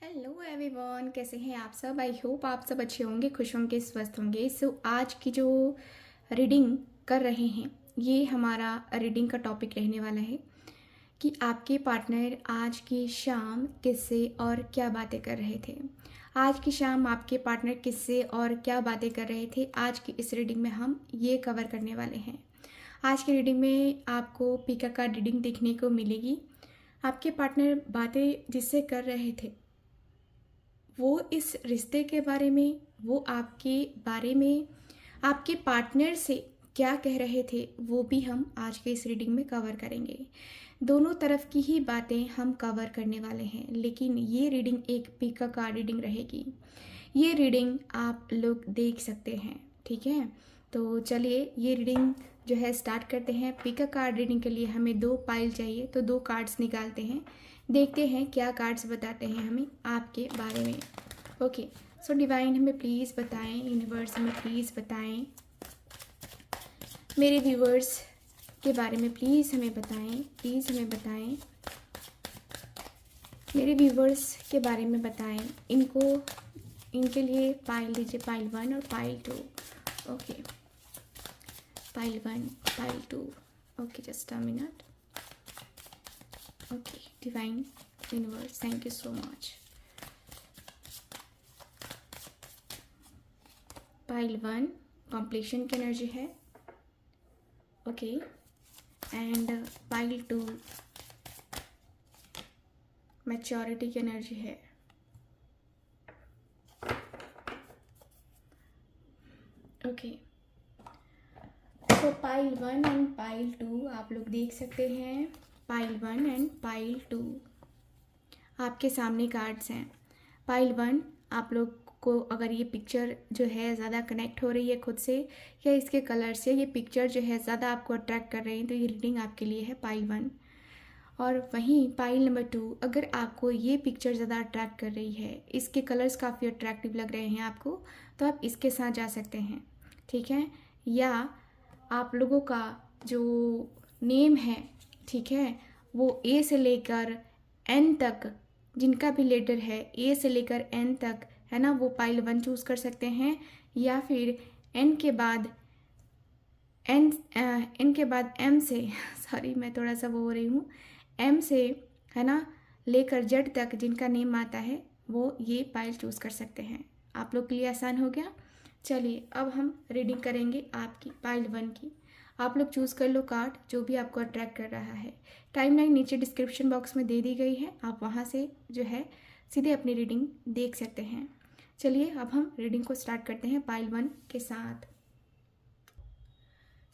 Hello everyone, कैसे हैं आप सब। आई होप आप सब अच्छे होंगे, खुश होंगे, स्वस्थ होंगे। आज की जो रीडिंग कर रहे हैं, ये हमारा रीडिंग का टॉपिक रहने वाला है कि आपके पार्टनर आज की शाम किससे और क्या बातें कर रहे थे। आज की शाम आपके पार्टनर किससे और क्या बातें कर रहे थे, आज की इस रीडिंग में हम ये कवर करने वाले हैं। आज की रीडिंग में आपको पिका का रीडिंग देखने को मिलेगी। आपके पार्टनर बातें जिससे कर रहे थे, वो इस रिश्ते के बारे में, वो आपके बारे में, आपके पार्टनर से क्या कह रहे थे, वो भी हम आज के इस रीडिंग में कवर करेंगे। दोनों तरफ की ही बातें हम कवर करने वाले हैं, लेकिन ये रीडिंग एक पिका का रीडिंग रहेगी। ये रीडिंग आप लोग देख सकते हैं, ठीक है। तो चलिए ये रीडिंग जो है स्टार्ट करते हैं। पिका कार्ड रीडिंग के लिए हमें 2 पाइल चाहिए, तो 2 कार्ड्स निकालते हैं, देखते हैं क्या कार्ड्स बताते हैं हमें आपके बारे में। ओके, सो डिवाइन हमें प्लीज़ बताएं, यूनिवर्स हमें प्लीज़ बताएं, मेरे व्यूवर्स के बारे में प्लीज़ हमें बताएं, प्लीज़ हमें बताएं, मेरे व्यूवर्स के बारे में बताएं। इनके लिए पाइल दीजिए, पाइल 1 और pile 2। Okay, pile 1, pile 2। Okay, just a minute. Okay, divine universe, thank you so much. Pile 1 completion की एनर्जी है। ओके, एंड पाइल 2 मैच्योरिटी की एनर्जी है। ओके, तो पाइल 1 एंड पाइल 2 आप लोग देख सकते हैं। पाइल 1 एंड पाइल 2 आपके सामने कार्ड्स हैं। पाइल 1, आप लोग को अगर ये पिक्चर जो है ज़्यादा कनेक्ट हो रही है खुद से या इसके कलर से, ये पिक्चर जो है ज़्यादा आपको अट्रैक्ट कर रही है, तो ये रीडिंग आपके लिए है पाइल 1। और वहीं पाइल नंबर 2, अगर आपको ये पिक्चर ज़्यादा अट्रैक्ट कर रही है, इसके कलर्स काफ़ी अट्रैक्टिव लग रहे हैं आपको, तो आप इसके साथ जा सकते हैं, ठीक है। या आप लोगों का जो नेम है, ठीक है, वो ए से लेकर एन तक, जिनका भी लेटर है ए से लेकर एन तक है ना, वो पाइल 1 चूज़ कर सकते हैं। या फिर एन के बाद एन के बाद एम से सॉरी मैं थोड़ा सा वो हो रही हूँ, एम से है ना लेकर जेड तक जिनका नेम आता है, वो ये पाइल चूज़ कर सकते हैं। आप लोग के लिए आसान हो गया। चलिए अब हम रीडिंग करेंगे आपकी पाइल 1 की। आप लोग चूज़ कर लो कार्ड जो भी आपको अट्रैक्ट कर रहा है। टाइमलाइन नीचे डिस्क्रिप्शन बॉक्स में दे दी गई है, आप वहाँ से जो है सीधे अपनी रीडिंग देख सकते हैं। चलिए अब हम रीडिंग को स्टार्ट करते हैं पाइल 1 के साथ।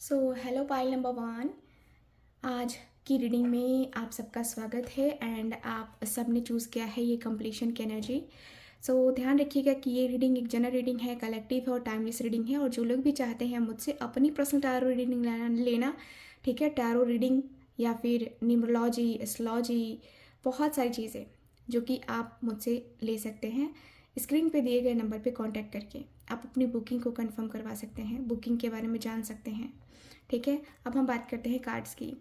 सो हेलो पाइल नंबर 1, आज की रीडिंग में आप सबका स्वागत है एंड आप सब ने चूज़ किया है ये कंप्लीशन की एनर्जी। सो ध्यान रखिएगा कि ये रीडिंग एक जनरल रीडिंग है, कलेक्टिव है और टाइमलेस रीडिंग है। और जो लोग भी चाहते हैं मुझसे अपनी पर्सनल टैरो रीडिंग लेना, ठीक है, टैरो रीडिंग या फिर न्यूमरोलॉजी, एस्ट्रोलॉजी, बहुत सारी चीज़ें जो कि आप मुझसे ले सकते हैं। स्क्रीन पे दिए गए नंबर पे कांटेक्ट करके आप अपनी बुकिंग को कंफर्म करवा सकते हैं, बुकिंग के बारे में जान सकते हैं, ठीक है। अब हम बात करते हैं कार्ड्स की।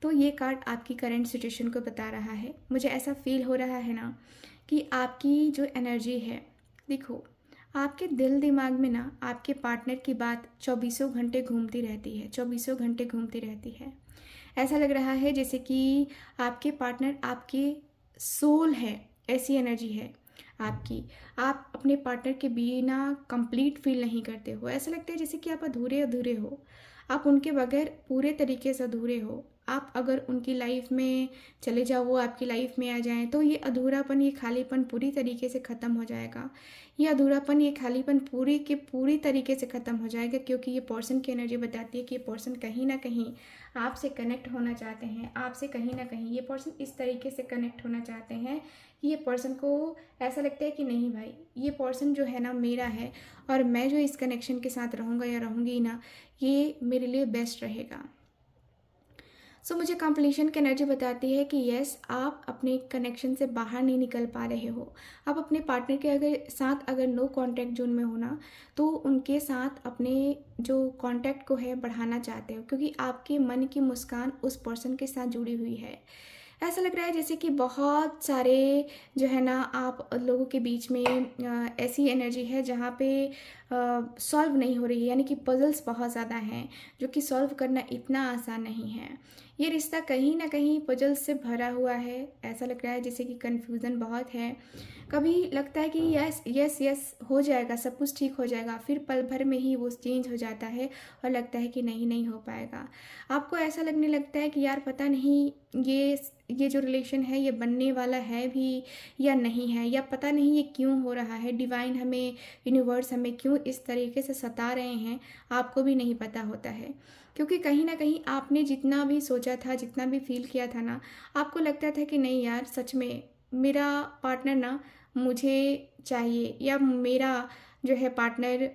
तो ये कार्ड आपकी करंट सिचुएशन को बता रहा है। मुझे ऐसा फील हो रहा है ना कि आपकी जो एनर्जी है, देखो आपके दिल दिमाग में ना आपके पार्टनर की बात 24 घंटे घूमती रहती है, 24 घंटे घूमती रहती है। ऐसा लग रहा है जैसे कि आपके पार्टनर आपके सोल है, ऐसी एनर्जी है आपकी। आप अपने पार्टनर के बिना कंप्लीट फील नहीं करते हो। ऐसा लगता है जैसे कि आप अधूरे अधूरे हो, आप उनके बगैर पूरे तरीके से अधूरे हो। आप अगर उनकी लाइफ में चले जाओ, वो आपकी लाइफ में आ जाएं, तो ये अधूरापन, ये खालीपन पूरी तरीके से ख़त्म हो जाएगा। ये अधूरापन, ये खालीपन पूरी के पूरी तरीके से ख़त्म हो जाएगा, क्योंकि ये पर्सन की एनर्जी बताती है कि ये पर्सन कहीं ना कहीं आपसे कनेक्ट होना चाहते हैं। आपसे कहीं ना कहीं ये पर्सन इस तरीके से कनेक्ट होना चाहते हैं कि ये पर्सन को ऐसा लगता है कि नहीं भाई, ये पर्सन जो है ना मेरा है, और मैं जो इस कनेक्शन के साथ रहूँगा या रहूँगी ना, ये मेरे लिए बेस्ट रहेगा। सो मुझे कंप्लीशन की एनर्जी बताती है कि यस, आप अपने कनेक्शन से बाहर नहीं निकल पा रहे हो। आप अपने पार्टनर के साथ अगर नो कांटेक्ट जोन में हो ना, तो उनके साथ अपने जो कांटेक्ट को है बढ़ाना चाहते हो, क्योंकि आपके मन की मुस्कान उस पर्सन के साथ जुड़ी हुई है। ऐसा लग रहा है जैसे कि बहुत सारे जो है ना आप लोगों के बीच में ऐसी एनर्जी है जहाँ पे सॉल्व नहीं हो रही है, यानी कि पजल्स बहुत ज़्यादा हैं जो कि सॉल्व करना इतना आसान नहीं है। ये रिश्ता कहीं ना कहीं पजल्स से भरा हुआ है। ऐसा लग रहा है जैसे कि कन्फ्यूज़न बहुत है। कभी लगता है कि यस यस यस हो जाएगा, सब कुछ ठीक हो जाएगा, फिर पल भर में ही वो चेंज हो जाता है और लगता है कि नहीं नहीं हो पाएगा। आपको ऐसा लगने लगता है कि यार पता नहीं ये जो रिलेशन है ये बनने वाला है भी या नहीं है, या पता नहीं ये क्यों हो रहा है, डिवाइन हमें, यूनिवर्स हमें क्यों इस तरीके से सता रहे हैं, आपको भी नहीं पता होता है। क्योंकि कहीं ना कहीं आपने जितना भी सोचा था, जितना भी फील किया था ना, आपको लगता था कि नहीं यार सच में मेरा पार्टनर ना मुझे चाहिए, या मेरा जो है पार्टनर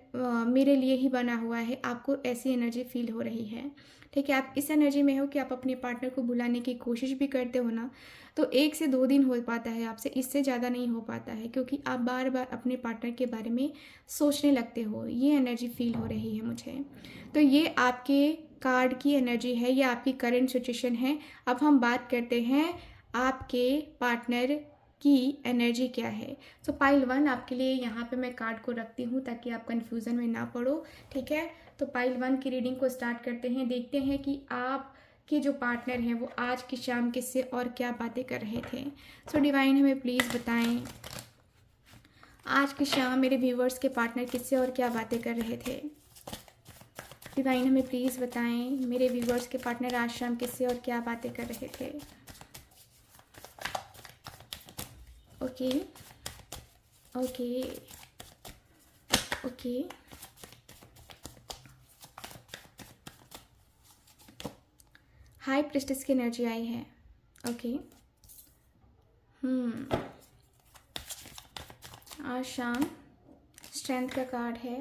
मेरे लिए ही बना हुआ है। आपको ऐसी एनर्जी फील हो रही है, ठीक है। आप इस एनर्जी में हो कि आप अपने पार्टनर को भुलाने की कोशिश भी करते हो ना, तो 1 से 2 दिन हो पाता है आपसे, इससे ज़्यादा नहीं हो पाता है, क्योंकि आप बार बार अपने पार्टनर के बारे में सोचने लगते हो। ये एनर्जी फील हो रही है मुझे। तो ये आपके कार्ड की एनर्जी है, ये आपकी करंट सिचुएशन है। अब हम बात करते हैं आपके पार्टनर की एनर्जी क्या है। तो पाइल 1 आपके लिए यहाँ पे मैं कार्ड को रखती हूँ ताकि आप कंफ्यूजन में ना पड़ो, ठीक है। तो पाइल 1 की रीडिंग को स्टार्ट करते हैं। देखते हैं कि आप के जो पार्टनर हैं वो आज की शाम किससे और क्या बातें कर रहे थे। सो डिवाइन हमें प्लीज़ बताएं आज की शाम मेरे व्यूवर्स के पार्टनर किससे और क्या बातें कर रहे थे। डिवाइन हमें प्लीज़ बताएं मेरे व्यूवर्स के पार्टनर आज शाम किससे और क्या बातें कर रहे थे। Okay okay okay high priestess की एनर्जी आई है। ओके आज शाम स्ट्रेंथ का कार्ड है।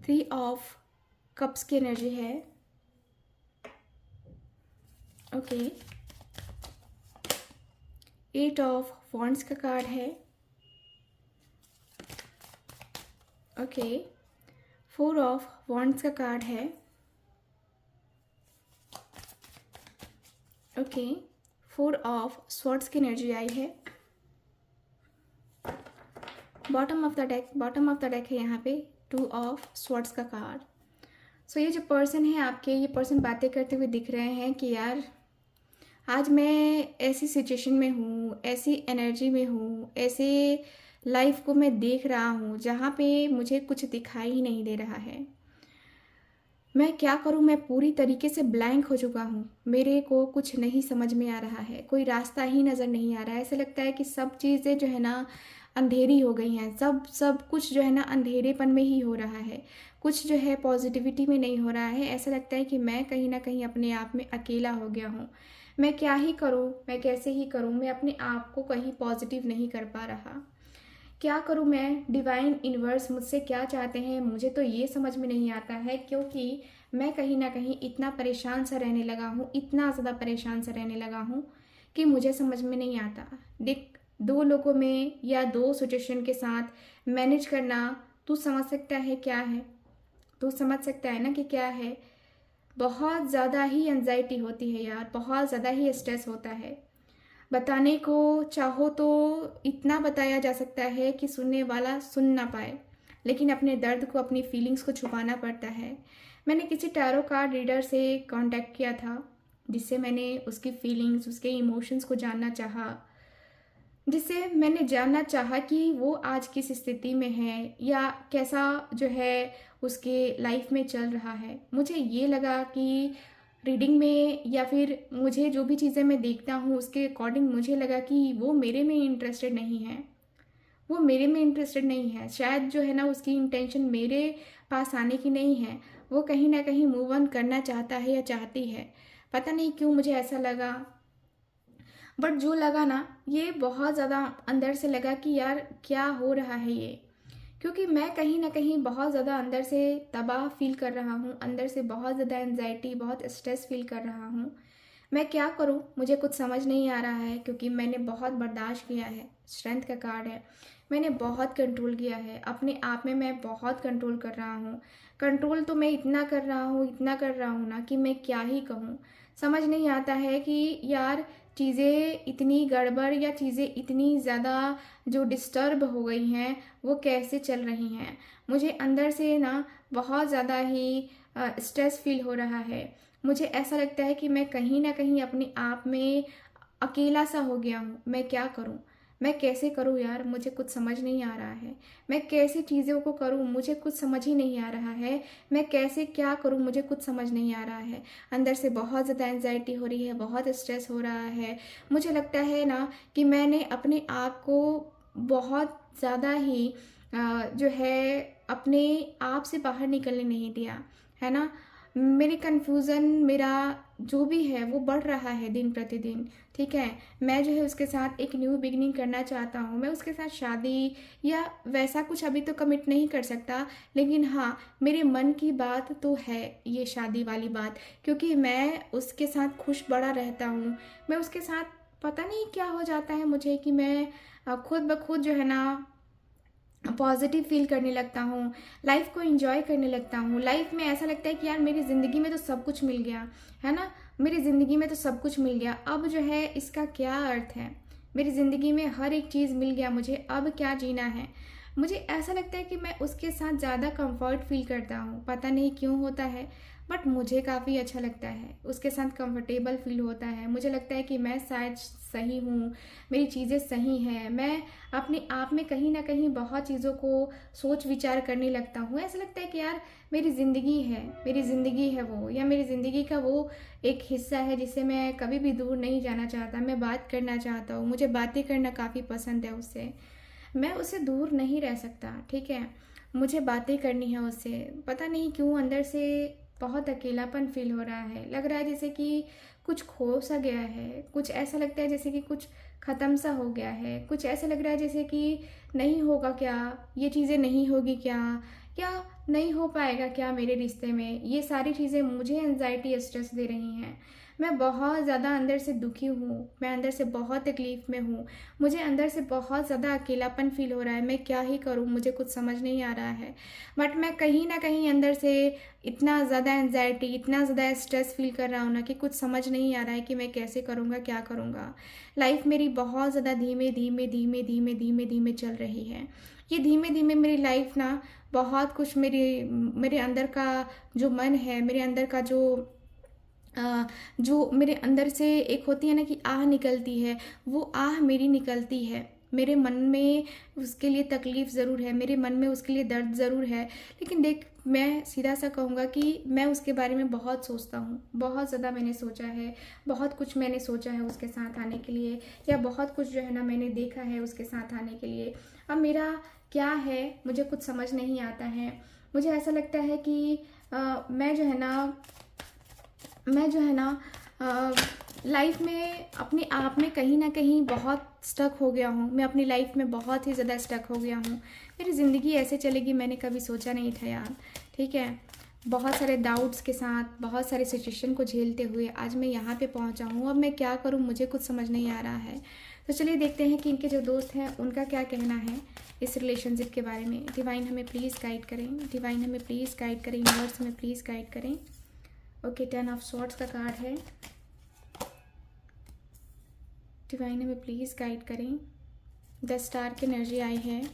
3 ऑफ कप्स की एनर्जी है। ओके 8 ऑफ वॉन्ड्स का कार्ड है। ओके 4 ऑफ वॉन्ड्स का कार्ड है। ओके 4 ऑफ स्वॉर्ड्स की एनर्जी आई है। बॉटम ऑफ द डेक है यहाँ पे 2 ऑफ स्वॉर्ड्स का कार्ड। सो ये जो पर्सन है आपके, ये पर्सन बातें करते हुए दिख रहे हैं कि यार आज मैं ऐसी सिचुएशन में हूँ, ऐसी एनर्जी में हूँ, ऐसे लाइफ को मैं देख रहा हूँ जहाँ पे मुझे कुछ दिखाई ही नहीं दे रहा है। मैं क्या करूँ, मैं पूरी तरीके से ब्लैंक हो चुका हूँ। मेरे को कुछ नहीं समझ में आ रहा है, कोई रास्ता ही नज़र नहीं आ रहा है। ऐसा लगता है कि सब चीज़ें जो है ना अंधेरी हो गई हैं, सब कुछ जो है ना अंधेरेपन में ही हो रहा है, कुछ जो है पॉजिटिविटी में नहीं हो रहा है। ऐसा लगता है कि मैं कहीं ना कहीं अपने आप में अकेला हो गया हूँ। मैं क्या ही करूँ, मैं कैसे ही करूँ, मैं अपने आप को कहीं पॉजिटिव नहीं कर पा रहा। क्या करूँ मैं, डिवाइन यूनिवर्स मुझसे क्या चाहते हैं, मुझे तो ये समझ में नहीं आता है। क्योंकि मैं कहीं ना कहीं इतना परेशान सा रहने लगा हूँ, इतना ज़्यादा परेशान सा रहने लगा हूँ कि मुझे समझ में नहीं आता। देख, 2 लोगों में या 2 सिचुएशन के साथ मैनेज करना, तू समझ सकता है क्या है, तू समझ सकता है ना कि क्या है। बहुत ज़्यादा ही एंजाइटी होती है यार, बहुत ज़्यादा ही स्ट्रेस होता है। बताने को चाहो तो इतना बताया जा सकता है कि सुनने वाला सुन ना पाए, लेकिन अपने दर्द को, अपनी फीलिंग्स को छुपाना पड़ता है। मैंने किसी टैरो कार्ड रीडर से कांटेक्ट किया था, जिससे मैंने उसकी फीलिंग्स, उसके इमोशंस को जानना चाहा, जिससे मैंने जानना चाहा कि वो आज किस स्थिति में है या कैसा जो है उसके लाइफ में चल रहा है। मुझे ये लगा कि रीडिंग में या फिर मुझे जो भी चीज़ें मैं देखता हूँ उसके अकॉर्डिंग मुझे लगा कि वो मेरे में इंटरेस्टेड नहीं है, वो मेरे में इंटरेस्टेड नहीं है। शायद जो है ना उसकी इंटेंशन मेरे पास आने की नहीं है, वो कहीं ना कहीं मूव ऑन करना चाहता है या चाहती है। पता नहीं क्यों मुझे ऐसा लगा, बट जो लगा ना ये बहुत ज़्यादा अंदर से लगा कि यार क्या हो रहा है ये। क्योंकि मैं कहीं ना कहीं बहुत ज़्यादा अंदर से तबाह फील कर रहा हूँ, अंदर से बहुत ज़्यादा एनजाइटी, बहुत स्ट्रेस फील कर रहा हूँ। मैं क्या करूँ, मुझे कुछ समझ नहीं आ रहा है, क्योंकि मैंने बहुत बर्दाश्त किया है। स्ट्रेंथ का कार्ड है, मैंने बहुत कंट्रोल किया है अपने आप में, मैं बहुत कंट्रोल कर रहा हूँ। कंट्रोल तो मैं इतना कर रहा हूँ, इतना कर रहा हूँ ना कि मैं क्या ही कहूँ। समझ नहीं आता है कि यार चीज़ें इतनी गड़बड़ या चीज़ें इतनी ज़्यादा जो डिस्टर्ब हो गई हैं वो कैसे चल रही हैं। मुझे अंदर से ना बहुत ज़्यादा ही स्ट्रेस फील हो रहा है। मुझे ऐसा लगता है कि मैं कहीं ना कहीं अपने आप में अकेला सा हो गया हूँ। मैं क्या करूँ, मैं कैसे करूँ यार, मुझे कुछ समझ नहीं आ रहा है। मैं कैसे चीज़ों को करूँ, मुझे कुछ समझ ही नहीं आ रहा है। मैं कैसे क्या करूँ, मुझे कुछ समझ नहीं आ रहा है। अंदर से बहुत ज़्यादा एंजाइटी हो रही है, बहुत स्ट्रेस हो रहा है। मुझे लगता है ना कि मैंने अपने आप को बहुत ज़्यादा ही जो है अपने आप से बाहर निकलने नहीं दिया, है ना। मेरी कन्फ्यूज़न, मेरा जो भी है वो बढ़ रहा है दिन प्रतिदिन, ठीक है। मैं जो है उसके साथ एक न्यू बिगिनिंग करना चाहता हूँ। मैं उसके साथ शादी या वैसा कुछ अभी तो कमिट नहीं कर सकता, लेकिन हाँ, मेरे मन की बात तो है ये शादी वाली बात, क्योंकि मैं उसके साथ खुश बड़ा रहता हूँ। मैं उसके साथ पता नहीं क्या हो जाता है मुझे कि मैं खुद ब खुद जो है ना पॉजिटिव फील करने लगता हूँ, लाइफ को एंजॉय करने लगता हूँ। लाइफ में ऐसा लगता है कि यार मेरी ज़िंदगी में तो सब कुछ मिल गया, है ना। मेरी ज़िंदगी में तो सब कुछ मिल गया, अब जो है इसका क्या अर्थ है। मेरी ज़िंदगी में हर एक चीज़ मिल गया मुझे, अब क्या जीना है। मुझे ऐसा लगता है कि मैं उसके साथ ज़्यादा कंफर्ट फील करता हूँ, पता नहीं क्यों होता है, बट मुझे काफ़ी अच्छा लगता है, उसके साथ कंफर्टेबल फील होता है। मुझे लगता है कि मैं शायद सही हूँ, मेरी चीज़ें सही हैं। मैं अपने आप में कहीं ना कहीं बहुत चीज़ों को सोच विचार करने लगता हूँ। ऐसा लगता है कि यार मेरी ज़िंदगी है, मेरी ज़िंदगी है वो, या मेरी ज़िंदगी का वो एक हिस्सा है जिससे मैं कभी भी दूर नहीं जाना चाहता। मैं बात करना चाहता हूँ, मुझे बातें करना काफ़ी पसंद है उससे, मैं उससे दूर नहीं रह सकता, ठीक है। मुझे बातें करनी है उससे, पता नहीं क्यों अंदर से बहुत अकेलापन फील हो रहा है। लग रहा है जैसे कि कुछ खो सा गया है, कुछ ऐसा लगता है जैसे कि कुछ ख़त्म सा हो गया है, कुछ ऐसा लग रहा है जैसे कि नहीं होगा क्या, ये चीज़ें नहीं होगी क्या नहीं हो पाएगा क्या मेरे रिश्ते में। ये सारी चीज़ें मुझे एंजाइटी स्ट्रेस दे रही हैं। मैं बहुत ज़्यादा अंदर से दुखी हूँ, मैं अंदर से बहुत तकलीफ़ में हूँ। मुझे अंदर से बहुत ज़्यादा अकेलापन फ़ील हो रहा है। मैं क्या ही करूँ, मुझे कुछ समझ नहीं आ रहा है। बट मैं कहीं न कहीं अंदर से इतना ज़्यादा एंजाइटी, इतना ज़्यादा स्ट्रेस फ़ील कर रहा हूँ ना कि कुछ समझ नहीं आ रहा है कि मैं कैसे करूँगा, क्या करूँगा। लाइफ़ मेरी बहुत ज़्यादा धीमे चल रही है। ये धीमे-धीमे मेरी लाइफ़ ना बहुत कुछ मेरे अंदर का जो मन है, मेरे अंदर का जो मेरे अंदर से एक होती है ना कि आह निकलती है, वो आह मेरी निकलती है। मेरे मन में उसके लिए तकलीफ़ ज़रूर है, मेरे मन में उसके लिए दर्द ज़रूर है। लेकिन देख, मैं सीधा-सा कहूँगा कि मैं उसके बारे में बहुत सोचता हूँ, बहुत ज़्यादा मैंने सोचा है, बहुत कुछ मैंने सोचा है उसके साथ आने के लिए, या बहुत कुछ जो है ना मैंने देखा है उसके साथ आने के लिए। अब मेरा क्या है, मुझे कुछ समझ नहीं आता है। मुझे ऐसा लगता है कि मैं जो है ना लाइफ में अपने आप में कहीं ना कहीं बहुत स्टक हो गया हूँ। मैं अपनी लाइफ में बहुत ही ज़्यादा स्टक हो गया हूँ। मेरी ज़िंदगी ऐसे चलेगी मैंने कभी सोचा नहीं था यार, ठीक है। बहुत सारे डाउट्स के साथ, बहुत सारे सिचुएशन को झेलते हुए आज मैं यहाँ पे पहुँचा हूँ। अब मैं क्या करूँ, मुझे कुछ समझ नहीं आ रहा है। तो चलिए देखते हैं कि इनके जो दोस्त हैं उनका क्या कहना है इस रिलेशनशिप के बारे में। डिवाइन हमें प्लीज़ गाइड करें, डिवाइन हमें प्लीज़ गाइड करें, यूनिवर्स हमें प्लीज़ गाइड करें। ओके, 10 ऑफ स्वॉर्ड्स का कार्ड है। डिवाइन हमें प्लीज़ गाइड करें। द स्टार की एनर्जी आई है।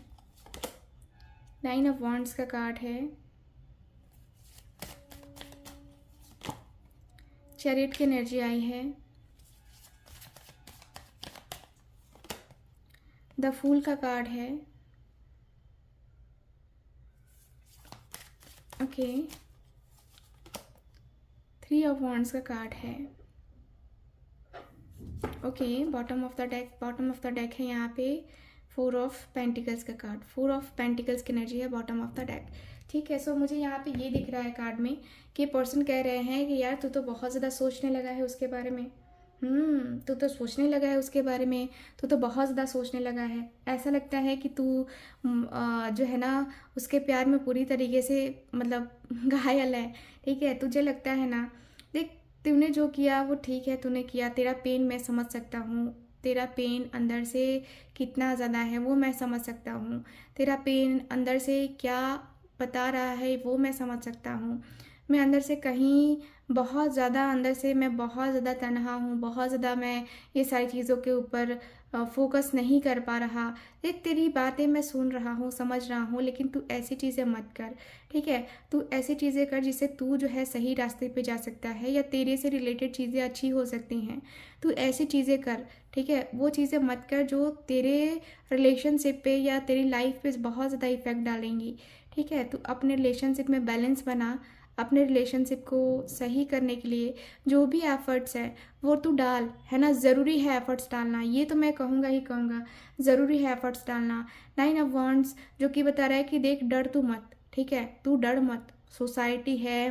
9 ऑफ वॉन्ड्स का कार्ड है। चैरियट की एनर्जी आई है। द फूल का कार्ड है। ओके, 3 ऑफ वॉन्ड्स का कार्ड है। Okay, bottom of the deck है यहाँ पे 4 ऑफ पेंटिकल्स का कार्ड। 4 ऑफ पेंटिकल्स की एनर्जी है बॉटम ऑफ द डेक, ठीक है। सो मुझे यहाँ पे ये दिख रहा है कार्ड में कि पर्सन कह रहे हैं कि यार तू तो बहुत ज़्यादा सोचने लगा है उसके बारे में। तू तो सोचने लगा है उसके बारे में, तू तो बहुत ज़्यादा सोचने लगा है। ऐसा लगता है कि तू जो है ना उसके प्यार में पूरी तरीके से मतलब घायल है, ठीक है। तुझे लगता है ना, देख तूने जो किया वो ठीक है, तूने किया, तेरा पेन मैं समझ सकता हूँ, तेरा पेन अंदर से कितना ज़्यादा है वो मैं समझ सकता हूँ। तेरा पेन अंदर से क्या बता रहा है वो मैं समझ सकता हूँ। मैं अंदर से कहीं बहुत ज़्यादा अंदर से मैं बहुत ज़्यादा तन्हा हूँ, बहुत ज़्यादा मैं ये सारी चीज़ों के ऊपर फ़ोकस नहीं कर पा रहा। ये तेरी बातें मैं सुन रहा हूँ, समझ रहा हूँ, लेकिन तू ऐसी चीज़ें मत कर, ठीक है? तू ऐसी चीज़ें कर जिससे तू जो है सही रास्ते पे जा सकता है या तेरे से रिलेटेड चीज़ें अच्छी हो सकती हैं। तू ऐसी चीज़ें कर, ठीक है? वो चीज़ें मत कर जो तेरे रिलेशनशिप पे या तेरी लाइफ पे बहुत ज़्यादा इफ़ेक्ट डालेंगी, ठीक है? तू अपने रिलेशनशिप में बैलेंस बना। अपने रिलेशनशिप को सही करने के लिए जो भी एफ़र्ट्स है वो तू डाल, है ना? ज़रूरी है एफ़र्ट्स डालना, ये तो मैं कहूँगा ही कहूँगा, ज़रूरी है एफ़र्ट्स डालना। 9 ऑफ़ वांड्स जो कि बता रहा है कि देख डर तू मत, ठीक है? तू डर मत। सोसाइटी है,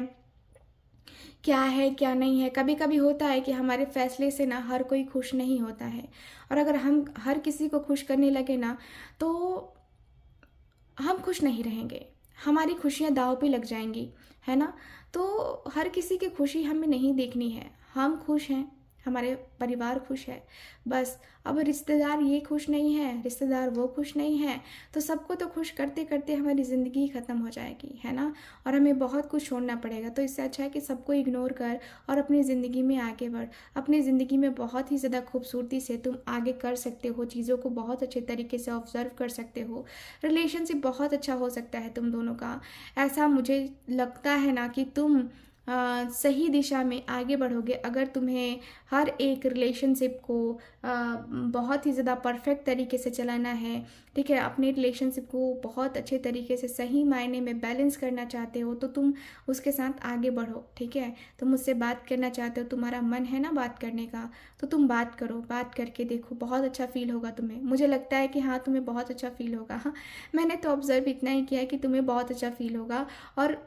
क्या है, क्या नहीं है, कभी-कभी होता है कि हमारे फ़ैसले से ना हर कोई खुश नहीं होता है और अगर हम हर किसी को खुश करने लगे ना, तो हम खुश नहीं रहेंगे, हमारी खुशियाँ दाँव पे लग जाएँगी, है ना? तो हर किसी की खुशी हमें नहीं देखनी है, हम खुश हैं, हमारे परिवार खुश है, बस। अब रिश्तेदार ये खुश नहीं है, रिश्तेदार वो खुश नहीं है, तो सबको तो खुश करते-करते हमारी ज़िंदगी ख़त्म हो जाएगी, है ना? और हमें बहुत कुछ छोड़ना पड़ेगा, तो इससे अच्छा है कि सबको इग्नोर कर और अपनी ज़िंदगी में आगे बढ़। अपनी ज़िंदगी में बहुत ही ज़्यादा खूबसूरती से तुम आगे कर सकते हो, चीज़ों को बहुत अच्छे तरीके से ऑब्ज़र्व कर सकते हो। रिलेशनशिप बहुत अच्छा हो सकता है तुम दोनों का। ऐसा मुझे लगता है ना कि तुम सही दिशा में आगे बढ़ोगे अगर तुम्हें हर एक रिलेशनशिप को बहुत ही ज़्यादा परफेक्ट तरीके से चलाना है, ठीक है? अपने रिलेशनशिप को बहुत अच्छे तरीके से सही मायने में बैलेंस करना चाहते हो तो तुम उसके साथ आगे बढ़ो, ठीक है? तुम मुझसे बात करना चाहते हो, तुम्हारा मन है ना बात करने का, तो तुम बात करो, बात करके देखो, बहुत अच्छा फ़ील होगा तुम्हें। मुझे लगता है कि हाँ, तुम्हें बहुत अच्छा फ़ील होगा। हाँ, मैंने तो ऑब्ज़र्व इतना ही किया है कि तुम्हें बहुत अच्छा फ़ील होगा और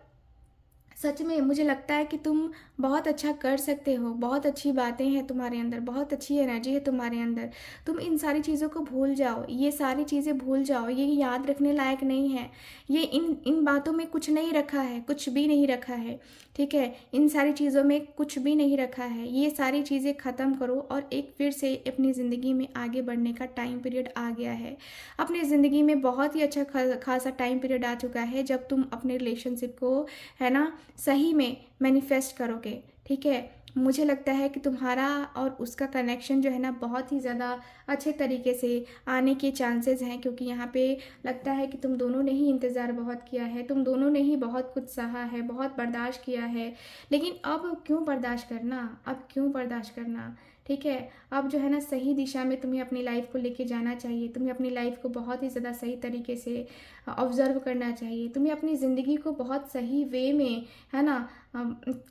सच में मुझे लगता है कि तुम बहुत अच्छा कर सकते हो, बहुत अच्छी बातें हैं तुम्हारे अंदर, बहुत अच्छी एनर्जी है तुम्हारे अंदर। तुम इन सारी चीज़ों को भूल जाओ, ये सारी चीज़ें भूल जाओ, ये याद रखने लायक नहीं है। ये इन इन बातों में कुछ नहीं रखा है, कुछ भी नहीं रखा है, ठीक है? इन सारी चीज़ों में कुछ भी नहीं रखा है। ये सारी चीज़ें ख़त्म करो और एक फिर से अपनी ज़िंदगी में आगे बढ़ने का टाइम पीरियड आ गया है। अपनी ज़िंदगी में बहुत ही अच्छा खासा टाइम पीरियड आ चुका है जब तुम अपने रिलेशनशिप को, है ना, सही में मैनिफेस्ट करोगे, ठीक है? मुझे लगता है कि तुम्हारा और उसका कनेक्शन जो है ना बहुत ही ज़्यादा अच्छे तरीके से आने के चांसेस हैं क्योंकि यहाँ पे लगता है कि तुम दोनों ने ही इंतज़ार बहुत किया है, तुम दोनों ने ही बहुत कुछ सहा है, बहुत बर्दाश्त किया है। लेकिन अब क्यों बर्दाश्त करना? अब क्यों बर्दाश्त करना? ठीक है? अब जो है ना सही दिशा में तुम्हें अपनी लाइफ़ को लेके जाना चाहिए। तुम्हें अपनी लाइफ़ को बहुत ही ज़्यादा सही तरीके से ऑब्ज़र्व करना चाहिए। तुम्हें अपनी ज़िंदगी को बहुत सही वे में, है ना,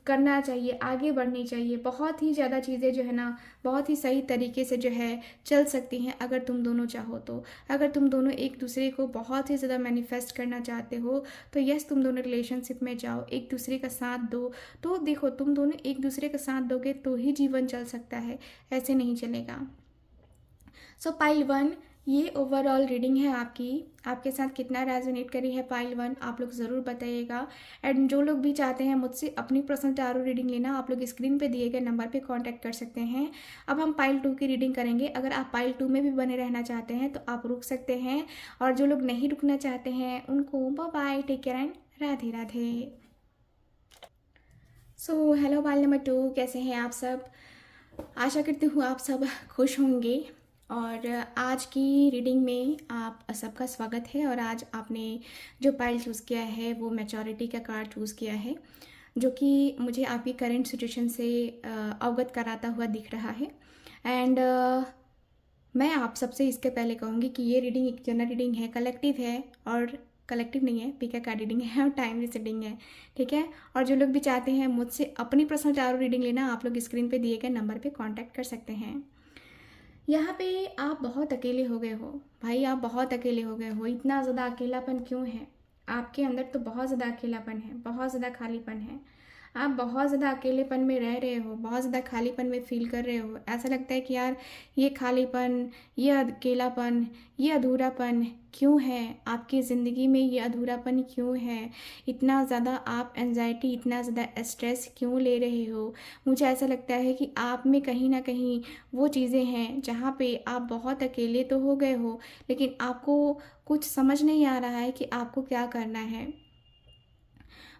करना चाहिए, आगे बढ़नी चाहिए। बहुत ही ज़्यादा चीज़ें जो है ना बहुत ही सही तरीके से जो है चल सकती हैं अगर तुम दोनों चाहो तो। अगर तुम दोनों एक दूसरे को बहुत ही ज़्यादा मैनिफेस्ट करना चाहते हो तो यस तुम दोनों रिलेशनशिप में जाओ, एक दूसरे का साथ दो। तो देखो तुम दोनों एक दूसरे का साथ दोगे तो ही जीवन चल सकता है, ऐसे नहीं चलेगा। सो पाइल 1 ये ओवरऑल रीडिंग है आपकी। आपके साथ कितना रेजोनेट करी है पाइल 1 आप लोग ज़रूर बताइएगा। एंड जो लोग भी चाहते हैं मुझसे अपनी पर्सनल टैरो रीडिंग लेना आप लोग स्क्रीन पे दिए गए नंबर पे कांटेक्ट कर सकते हैं। अब हम पाइल 2 की रीडिंग करेंगे। अगर आप पाइल 2 में भी बने रहना चाहते हैं तो आप रुक सकते हैं और जो लोग नहीं रुकना चाहते हैं उनको bye bye, take care and Radhe Radhe. So hello pile number 2, कैसे हैं आप सब? आशा करती हूँ आप सब खुश होंगे और आज की रीडिंग में आप सबका स्वागत है। और आज आपने जो पाइल चूज़ किया है वो मैच्योरिटी का कार्ड चूज़ किया है जो कि मुझे आपकी करंट सिचुएशन से अवगत कराता हुआ दिख रहा है। एंड मैं आप सबसे इसके पहले कहूँगी कि ये रीडिंग एक जनरल रीडिंग है, कलेक्टिव है और कलेक्टिव नहीं है, पिका कार्ड रीडिंग है और टाइमलेस रीडिंग है, ठीक है? और जो लोग भी चाहते हैं मुझसे अपनी पर्सनल टैरो रीडिंग लेना आप लोग स्क्रीन पे दिए गए नंबर पे कांटेक्ट कर सकते हैं। यहाँ पे आप बहुत अकेले हो गए हो भाई, आप बहुत अकेले हो गए हो। इतना ज़्यादा अकेलापन क्यों है? आपके अंदर तो बहुत ज़्यादा अकेलापन है, बहुत ज़्यादा खालीपन है। आप बहुत ज़्यादा अकेलेपन में रह रहे हो, बहुत ज़्यादा खालीपन में फ़ील कर रहे हो। ऐसा लगता है कि यार ये खालीपन, ये अकेलापन, ये अधूरापन क्यों है? आपकी ज़िंदगी में ये अधूरापन क्यों है? इतना ज़्यादा आप एंग्ज़ायटी, इतना ज़्यादा स्ट्रेस क्यों ले रहे हो? मुझे ऐसा लगता है कि आप में कहीं न कहीं वो चीज़ें हैं जहाँ पे आप बहुत अकेले तो हो गए हो, लेकिन आपको कुछ समझ नहीं आ रहा है कि आपको क्या करना है।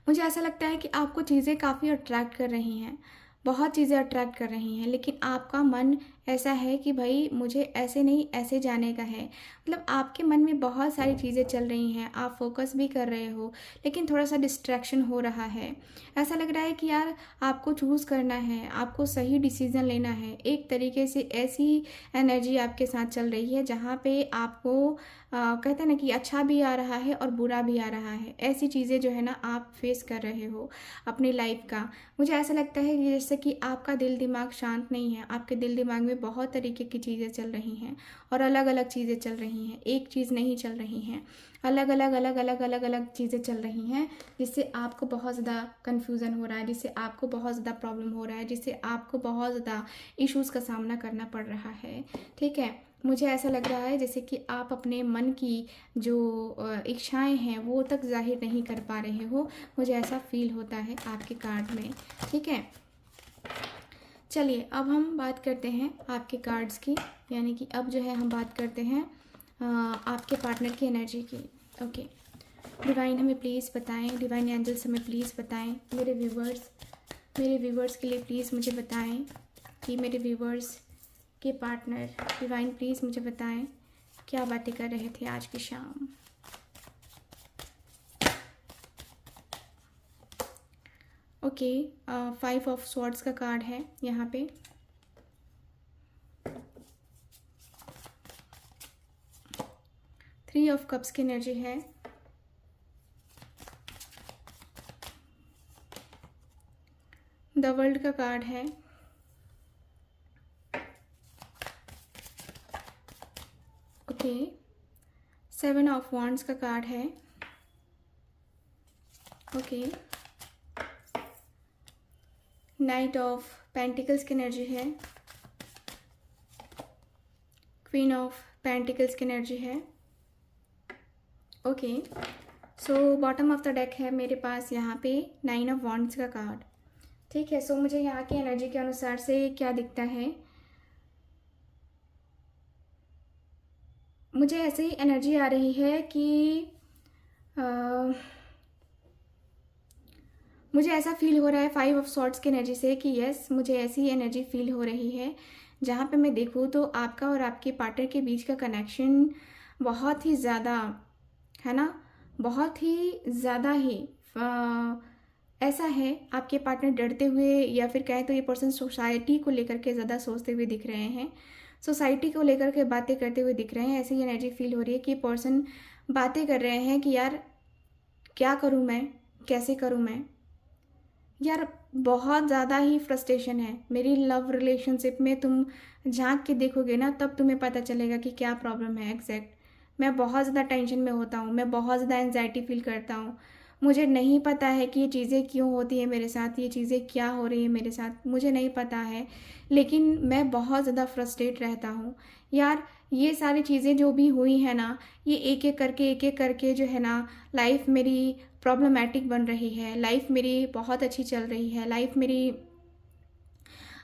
मुझे ऐसा लगता है कि आपको चीज़ें काफ़ी अट्रैक्ट कर रही हैं, बहुत चीज़ें अट्रैक्ट कर रही हैं, लेकिन आपका मन ऐसा है कि भई मुझे ऐसे नहीं, ऐसे जाने का है। मतलब आपके मन में बहुत सारी चीज़ें चल रही हैं, आप फ़ोकस भी कर रहे हो, लेकिन थोड़ा-सा डिस्ट्रैक्शन हो रहा है। ऐसा लग रहा है कि यार आपको चूज़ करना है, आपको सही डिसीज़न लेना है। एक तरीके से ऐसी एनर्जी आपके साथ चल रही है जहाँ पे आपको कहते हैं ना कि अच्छा भी आ रहा है और बुरा भी आ रहा है। ऐसी चीज़ें जो है ना आप फेस कर रहे हो अपनी लाइफ का। मुझे ऐसा लगता है कि जैसे कि आपका दिल दिमाग शांत नहीं है, आपके दिल दिमाग में बहुत तरीके की चीज़ें चल रही हैं और अलग-अलग चीज़ें चल रही हैं, एक चीज़ नहीं चल रही हैं। अलग-अलग, अलग-अलग, अलग-अलग चीज़ें चल रही हैं, जिससे आपको बहुत ज़्यादा कन्फ्यूज़न हो रहा है, जिससे आपको बहुत ज़्यादा प्रॉब्लम हो रहा है, जिससे आपको बहुत ज़्यादा इश्यूज़ का सामना करना पड़ रहा है। ठीक है? मुझे ऐसा लग रहा है जैसे कि आप अपने मन की जो इच्छाएँ हैं वो तक ज़ाहिर नहीं कर पा रहे हो। मुझे ऐसा फ़ील होता है आपके कार्ड में। ठीक है? चलिए अब हम बात करते हैं आपके कार्ड्स की, यानी कि अब जो है हम बात करते हैं आपके पार्टनर की एनर्जी की। ओके, डिवाइन हमें प्लीज़ बताएं, डिवाइन एंजल्स हमें प्लीज़ बताएं, मेरे व्यूवर्स के लिए प्लीज़ मुझे बताएं कि मेरे व्यूवर्स के पार्टनर डिवाइन प्लीज़ मुझे बताएं क्या बातें कर रहे थे आज की शाम। ओके, 5 ऑफ स्वॉर्ड्स का कार्ड है यहाँ पे। थ्री ऑफ कप्स की एनर्जी है। द वर्ल्ड का कार्ड है। ओके, 7 ऑफ वॉन्ड्स का कार्ड है। ओके, नाइट ऑफ पेंटिकल्स की एनर्जी है। क्वीन ऑफ पेंटिकल्स की एनर्जी है। Okay, so bottom of the deck है मेरे पास यहाँ पे 9 ऑफ वॉन्ड्स का कार्ड। ठीक है, सो मुझे यहाँ की एनर्जी के अनुसार से क्या दिखता है, मुझे ऐसे ही एनर्जी आ रही है कि मुझे ऐसा फील हो रहा है 5 ऑफ सॉर्ड्स की एनर्जी से कि यस, मुझे ऐसी एनर्जी फील हो रही है जहाँ पे मैं देखूँ तो आपका और आपके पार्टनर के बीच का कनेक्शन बहुत ही ज़्यादा है ना, बहुत ही ज़्यादा ही ऐसा है। आपके पार्टनर डरते हुए या फिर कहें तो ये पर्सन सोसाइटी को लेकर के ज़्यादा सोचते हुए दिख रहे हैं, सोसाइटी को लेकर के बातें करते हुए दिख रहे हैं। ऐसी एनर्जी फील हो रही है कि पर्सन बातें कर रहे हैं कि यार क्या करूं मैं, कैसे करूं मैं, यार बहुत ज़्यादा ही फ्रस्ट्रेशन है मेरी लव रिलेशनशिप में। तुम झांक के देखोगे ना तब तुम्हें पता चलेगा कि क्या प्रॉब्लम है एग्जैक्ट। मैं बहुत ज़्यादा टेंशन में होता हूँ, मैं बहुत ज़्यादा एंजाइटी फील करता हूँ। मुझे नहीं पता है कि ये चीज़ें क्यों होती है मेरे साथ, ये चीज़ें क्या हो रही है मेरे साथ, मुझे नहीं पता है, लेकिन मैं बहुत ज़्यादा फ्रस्ट्रेट रहता हूँ। यार ये सारी चीज़ें जो भी हुई है ना, ये एक एक करके जो है ना लाइफ मेरी प्रॉब्लमैटिक बन रही है, लाइफ मेरी बहुत अच्छी चल रही है, लाइफ मेरी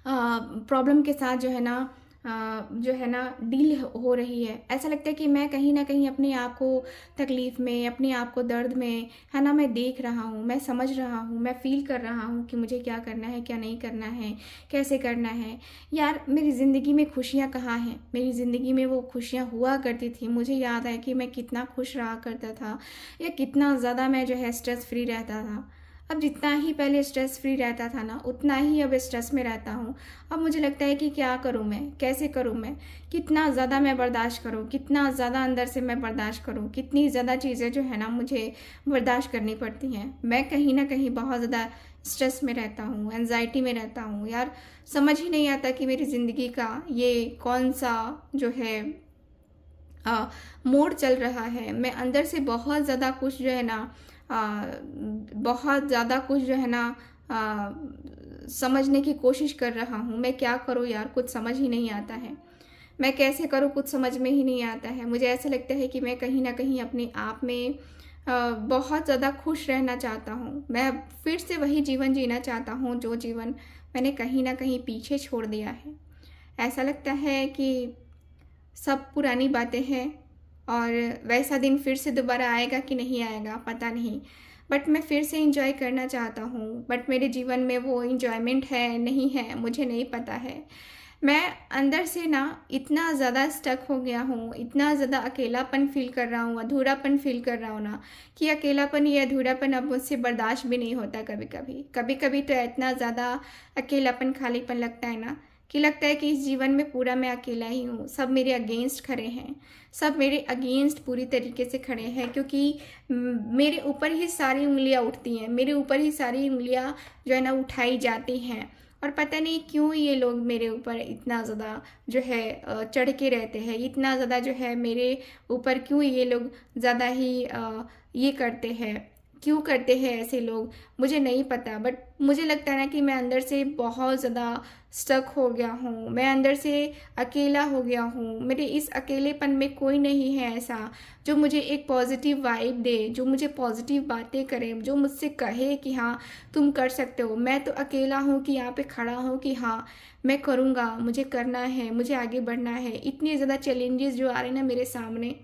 प्रॉब्लम के साथ जो है ना डील हो रही है। ऐसा लगता है कि मैं कहीं ना कहीं अपने आप को तकलीफ़ में, अपने आप को दर्द में है ना मैं देख रहा हूँ, मैं समझ रहा हूँ, मैं फील कर रहा हूँ कि मुझे क्या करना है, क्या नहीं करना है, कैसे करना है। यार मेरी ज़िंदगी में खुशियाँ कहाँ हैं, मेरी ज़िंदगी में वो खुशियाँ हुआ करती थी। मुझे याद है कि मैं कितना खुश रहा करता था या कितना ज़्यादा मैं जो है स्ट्रेस फ्री रहता था। अब जितना ही पहले स्ट्रेस फ्री रहता था ना उतना ही अब स्ट्रेस में रहता हूँ। अब मुझे लगता है कि क्या करूँ मैं, कैसे करूँ मैं, कितना ज़्यादा मैं बर्दाश्त करूँ, कितना ज़्यादा अंदर से मैं बर्दाश्त करूँ, कितनी ज़्यादा चीज़ें जो है ना मुझे बर्दाश्त करनी पड़ती हैं। मैं कहीं ना कहीं बहुत ज़्यादा स्ट्रेस में रहता हूँ, एनजाइटी में रहता हूँ। यार समझ ही नहीं आता कि मेरी ज़िंदगी का ये कौन सा जो है मोड़ चल रहा है। मैं अंदर से बहुत ज़्यादा कुछ जो है ना बहुत ज़्यादा कुछ जो है ना समझने की कोशिश कर रहा हूँ। मैं क्या करूँ यार, कुछ समझ ही नहीं आता है। मैं कैसे करूँ, कुछ समझ में ही नहीं आता है। मुझे ऐसा लगता है कि मैं कहीं न कहीं अपने आप में बहुत ज़्यादा खुश रहना चाहता हूँ। मैं फिर से वही जीवन जीना चाहता हूँ, जो जीवन मैंने कहीं न कहीं पीछे छोड़ दिया है। ऐसा लगता है कि सब पुरानी बातें हैं और वैसा दिन फिर से दोबारा आएगा कि नहीं आएगा पता नहीं। बट मैं फिर से एंजॉय करना चाहता हूँ, बट मेरे जीवन में वो एंजॉयमेंट है नहीं है मुझे नहीं पता है। मैं अंदर से ना इतना ज़्यादा स्टक हो गया हूँ, इतना ज़्यादा अकेलापन फ़ील कर रहा हूँ, अधूरापन फ़ील कर रहा हूँ ना, कि अकेलापन या अधूरापन अब मुझसे बर्दाश्त भी नहीं होता कभी-कभी। कभी-कभी तो इतना ज़्यादा अकेलापन, खालीपन लगता है ना, कि लगता है कि इस जीवन में पूरा मैं अकेला ही हूँ। सब मेरे अगेंस्ट खड़े हैं, सब मेरे अगेंस्ट पूरी तरीके से खड़े हैं, क्योंकि मेरे ऊपर ही सारी उँगलियाँ उठती हैं, मेरे ऊपर ही सारी उँगलियाँ जो है ना उठाई जाती हैं। और पता नहीं क्यों ये लोग मेरे ऊपर इतना ज़्यादा जो है चढ़ के रहते हैं, इतना ज़्यादा जो है मेरे ऊपर क्यों ये लोग ज़्यादा ही ये करते हैं, क्यों करते हैं ऐसे लोग, मुझे नहीं पता। बट मुझे लगता है ना कि मैं अंदर से बहुत ज़्यादा स्टक हो गया हूँ, मैं अंदर से अकेला हो गया हूँ। मेरे इस अकेलेपन में कोई नहीं है ऐसा जो मुझे एक पॉजिटिव वाइब दे, जो मुझे पॉजिटिव बातें करे, जो मुझसे कहे कि हाँ तुम कर सकते हो। मैं तो अकेला हूँ कि यहाँ पे खड़ा हूँ कि हाँ मैं करूँगा, मुझे करना है, मुझे आगे बढ़ना है। इतने ज़्यादा चैलेंजेस जो आ रहे हैं ना मेरे सामने,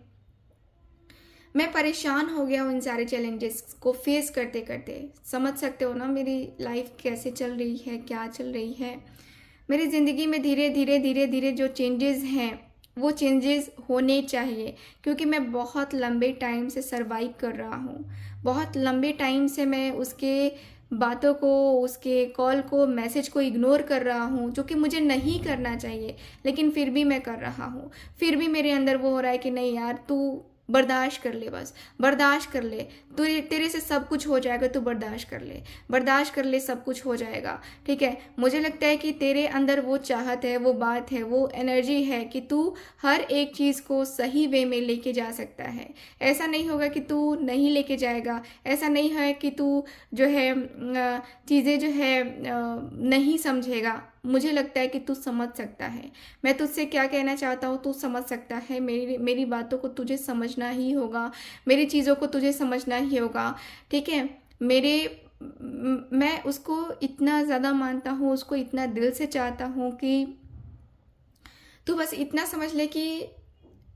मैं परेशान हो गया हूँ इन सारे चैलेंजेस को फेस करते करते। समझ सकते हो ना मेरी लाइफ कैसे चल रही है, क्या चल रही है। मेरी ज़िंदगी में धीरे धीरे धीरे धीरे जो चेंजेस हैं वो चेंजेस होने चाहिए, क्योंकि मैं बहुत लंबे टाइम से सरवाइव कर रहा हूँ। बहुत लंबे टाइम से मैं उसके बातों को, उसके कॉल को, मैसेज को इग्नोर कर रहा हूँ, जो कि मुझे नहीं करना चाहिए, लेकिन फिर भी मैं कर रहा हूँ। फिर भी मेरे अंदर वो हो रहा है कि नहीं यार तू बर्दाश्त कर ले, बस बर्दाश्त कर ले, तो तेरे से सब कुछ हो जाएगा, तू बर्दाश्त कर ले, बर्दाश्त कर ले, सब कुछ हो जाएगा। ठीक है, मुझे लगता है कि तेरे अंदर वो चाहत है, वो बात है, वो एनर्जी है कि तू हर एक चीज़ को सही वे में लेके जा सकता है। ऐसा नहीं होगा कि तू नहीं लेके जाएगा, ऐसा नहीं है कि तू जो है चीज़ें जो है नहीं समझेगा। मुझे लगता है कि तू समझ सकता है। मैं तुझसे क्या कहना चाहता हूँ तू समझ सकता है। मेरी मेरी बातों को तुझे समझना ही होगा, मेरी चीज़ों को तुझे समझना ही होगा। ठीक है, मैं उसको इतना ज़्यादा मानता हूँ, उसको इतना दिल से चाहता हूँ कि तू बस इतना समझ ले कि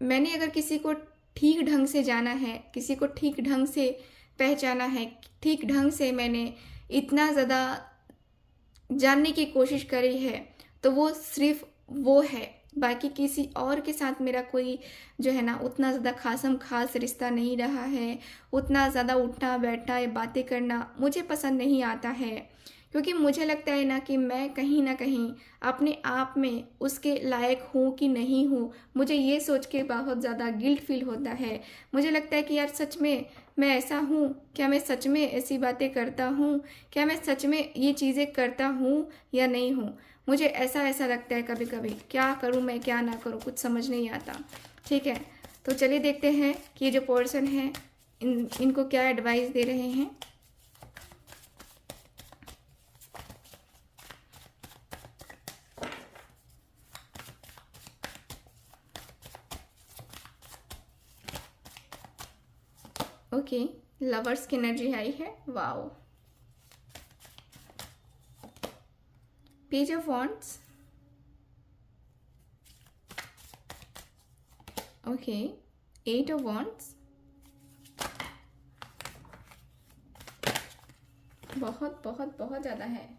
मैंने अगर किसी को ठीक ढंग से जाना है, किसी को ठीक ढंग से पहचाना है, ठीक ढंग से मैंने इतना ज़्यादा जानने की कोशिश करी है, तो वो सिर्फ वो है। बाकी किसी और के साथ मेरा कोई जो है ना उतना ज़्यादा खासम खास रिश्ता नहीं रहा है। उतना ज़्यादा उठना बैठना या बातें करना मुझे पसंद नहीं आता है, क्योंकि मुझे लगता है ना कि मैं कहीं ना कहीं अपने आप में उसके लायक हूँ कि नहीं हूँ। मुझे ये सोच के बहुत ज़्यादा गिल्ट फील होता है। मुझे लगता है कि यार सच में मैं ऐसा हूँ क्या, मैं सच में ऐसी बातें करता हूँ क्या, मैं सच में ये चीज़ें करता हूँ या नहीं हूँ। मुझे ऐसा ऐसा लगता है कभी कभी, क्या करूँ मैं क्या ना करूँ कुछ समझ नहीं आता। ठीक है, तो चलिए देखते हैं कि ये जो पर्सन है इनको क्या एडवाइस दे रहे हैं। ओके, लवर्स की एनर्जी आई है, wow. Page of wands, okay, eight of wands, बहुत बहुत बहुत ज़्यादा है।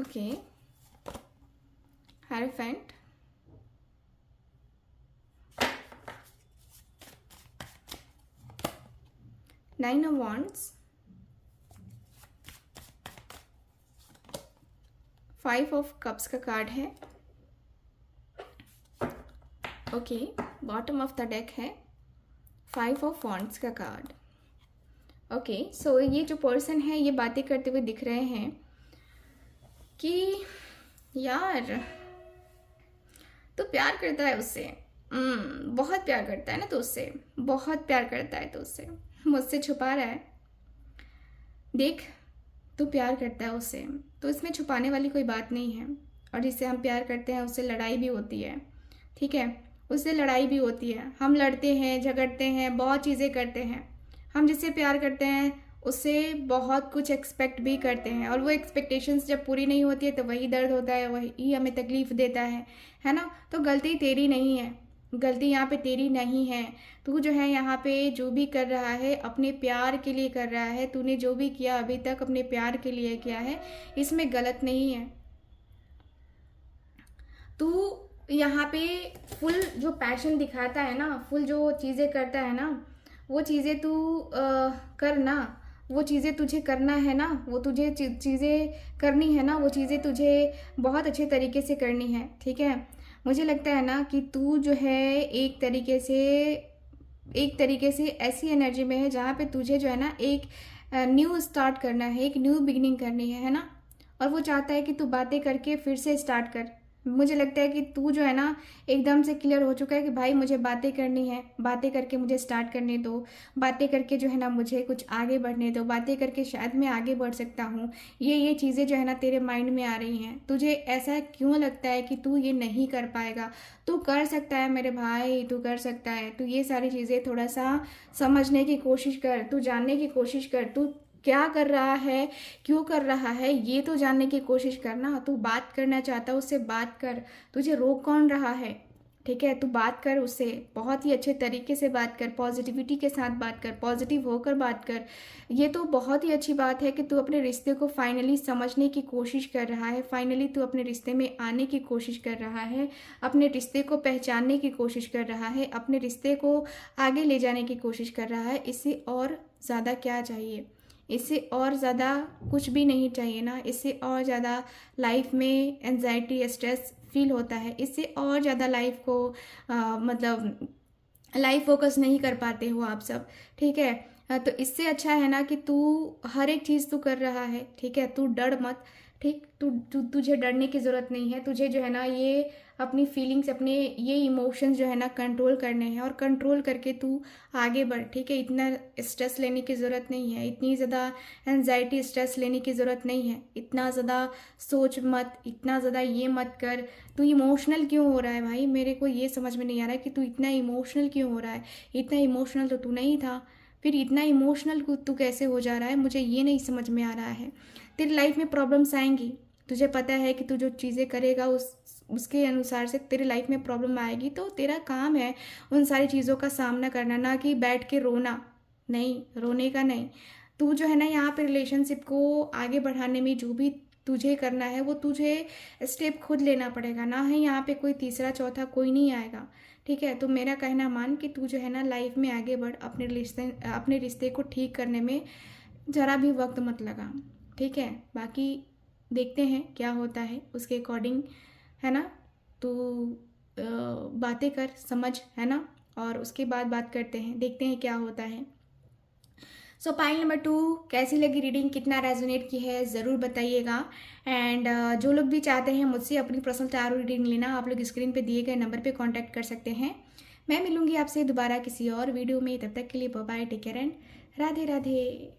Okay, hierophant, nine of wands, five of cups का कार्ड है। Okay, bottom of the deck है फाइव ऑफ वॉन्ड्स का कार्ड। ओके, सो ये जो पर्सन है ये बातें करते हुए दिख रहे हैं कि यार तो प्यार करता है उससे, बहुत प्यार करता है ना तो उससे, बहुत प्यार करता है तो उससे, मुझसे छुपा रहा है। देख, तू प्यार करता है उससे, तो इसमें छुपाने वाली कोई बात नहीं है। और जिससे हम प्यार करते हैं उससे लड़ाई भी होती है, ठीक है, उससे लड़ाई भी होती है। हम लड़ते हैं, झगड़ते हैं, बहुत चीज़ें करते हैं। हम जिससे प्यार करते हैं उससे बहुत कुछ एक्सपेक्ट भी करते हैं, और वो एक्सपेक्टेशंस जब पूरी नहीं होती है तो वही दर्द होता है, वही हमें तकलीफ़ देता है ना। तो गलती तेरी नहीं है, गलती यहाँ पे तेरी नहीं है। तू जो है यहाँ पे जो भी कर रहा है अपने प्यार के लिए कर रहा है। तूने जो भी किया अभी तक अपने प्यार के लिए किया है, इसमें गलत नहीं है। तू यहाँ पे फुल जो पैशन दिखाता है ना, फुल जो चीज़ें करता है ना, वो चीज़ें तू कर ना। वो चीज़ें तुझे करना है ना, वो तुझे चीज़ें करनी है ना, वो चीज़ें तुझे बहुत अच्छे तरीके से करनी है, ठीक है। मुझे लगता है ना कि तू जो है एक तरीके से ऐसी एनर्जी में है जहाँ पे तुझे जो है ना एक न्यू स्टार्ट करना है, एक न्यू बिगिनिंग करनी है ना। और वो चाहता है कि तू बातें करके फिर से स्टार्ट कर। मुझे लगता है कि तू जो है ना एकदम से क्लियर हो चुका है कि भाई मुझे बातें करनी है, बातें करके मुझे स्टार्ट करने दो, बातें करके जो है ना मुझे कुछ आगे बढ़ने दो, बातें करके शायद मैं आगे बढ़ सकता हूँ। ये चीज़ें जो है ना तेरे माइंड में आ रही हैं। तुझे ऐसा क्यों लगता है कि तू ये नहीं कर पाएगा? तू कर सकता है मेरे भाई, तू कर सकता है। तू ये सारी चीज़ें थोड़ा सा समझने की कोशिश कर, तू जानने की कोशिश कर, तू क्या कर रहा है, क्यों कर रहा है, ये तो जानने की कोशिश करना। तू बात करना चाहता है उससे बात कर, तुझे रोक कौन रहा है? ठीक है, तू बात कर उससे, बहुत ही अच्छे तरीके से बात कर, पॉजिटिविटी के साथ बात कर, पॉजिटिव होकर बात कर। ये तो बहुत ही अच्छी बात है कि तू अपने रिश्ते को फाइनली समझने की कोशिश कर रहा है, फाइनली तू अपने रिश्ते में आने की कोशिश कर रहा है, अपने रिश्ते को पहचानने की कोशिश कर रहा है, अपने रिश्ते को आगे ले जाने की कोशिश कर रहा है। इससे और ज़्यादा क्या चाहिए? इससे और ज़्यादा कुछ भी नहीं चाहिए ना। इससे और ज़्यादा लाइफ में एंजाइटी, स्ट्रेस फील होता है। इससे और ज़्यादा लाइफ को मतलब लाइफ फोकस नहीं कर पाते हो आप सब, ठीक है। तो इससे अच्छा है ना कि तू हर एक चीज़ तू कर रहा है, ठीक है, तू डर मत, ठीक। तुझे डरने की ज़रूरत नहीं है। तुझे जो है ना ये अपनी फीलिंग्स, अपने ये इमोशंस जो है ना कंट्रोल करने हैं, और कंट्रोल करके तू आगे बढ़, ठीक है। इतना स्ट्रेस लेने की ज़रूरत नहीं है, इतनी ज़्यादा एनजाइटी स्ट्रेस लेने की ज़रूरत नहीं है। इतना ज़्यादा सोच मत, इतना ज़्यादा ये मत कर। तू इमोशनल क्यों हो रहा है भाई? मेरे को ये समझ में नहीं आ रहा है कि तू इतना इमोशनल क्यों हो रहा है। इतना इमोशनल तो तू नहीं था, फिर इतना इमोशनल तू कैसे हो जा रहा है? मुझे ये नहीं समझ में आ रहा है। तेरी लाइफ में प्रॉब्लम्स आएंगी, तुझे पता है कि तू जो चीज़ें करेगा उसके अनुसार से तेरी लाइफ में प्रॉब्लम आएगी। तो तेरा काम है उन सारी चीज़ों का सामना करना, ना कि बैठ के रोना। नहीं, रोने का नहीं। तू जो है ना यहाँ पे रिलेशनशिप को आगे बढ़ाने में जो भी तुझे करना है वो तुझे स्टेप खुद लेना पड़ेगा, ना है यहाँ पे कोई तीसरा चौथा कोई नहीं आएगा, ठीक है। तो मेरा कहना मान कि तू जो है ना लाइफ में आगे बढ़, अपने रिश्ते को ठीक करने में ज़रा भी वक्त मत लगा, ठीक है। बाकी देखते हैं क्या होता है उसके अकॉर्डिंग, है ना। तो बातें कर, समझ, है ना, और उसके बाद बात करते हैं, देखते हैं क्या होता है। सो पाइल नंबर 2, कैसी लगी रीडिंग, कितना रेजोनेट की है ज़रूर बताइएगा। एंड जो लोग भी चाहते हैं मुझसे अपनी पर्सनल टैरो रीडिंग लेना, आप लोग स्क्रीन पे दिए गए नंबर पे कांटेक्ट कर सकते हैं। मैं मिलूंगी आपसे दोबारा किसी और वीडियो में, तब तक के लिए bye bye, take care and Radhe Radhe.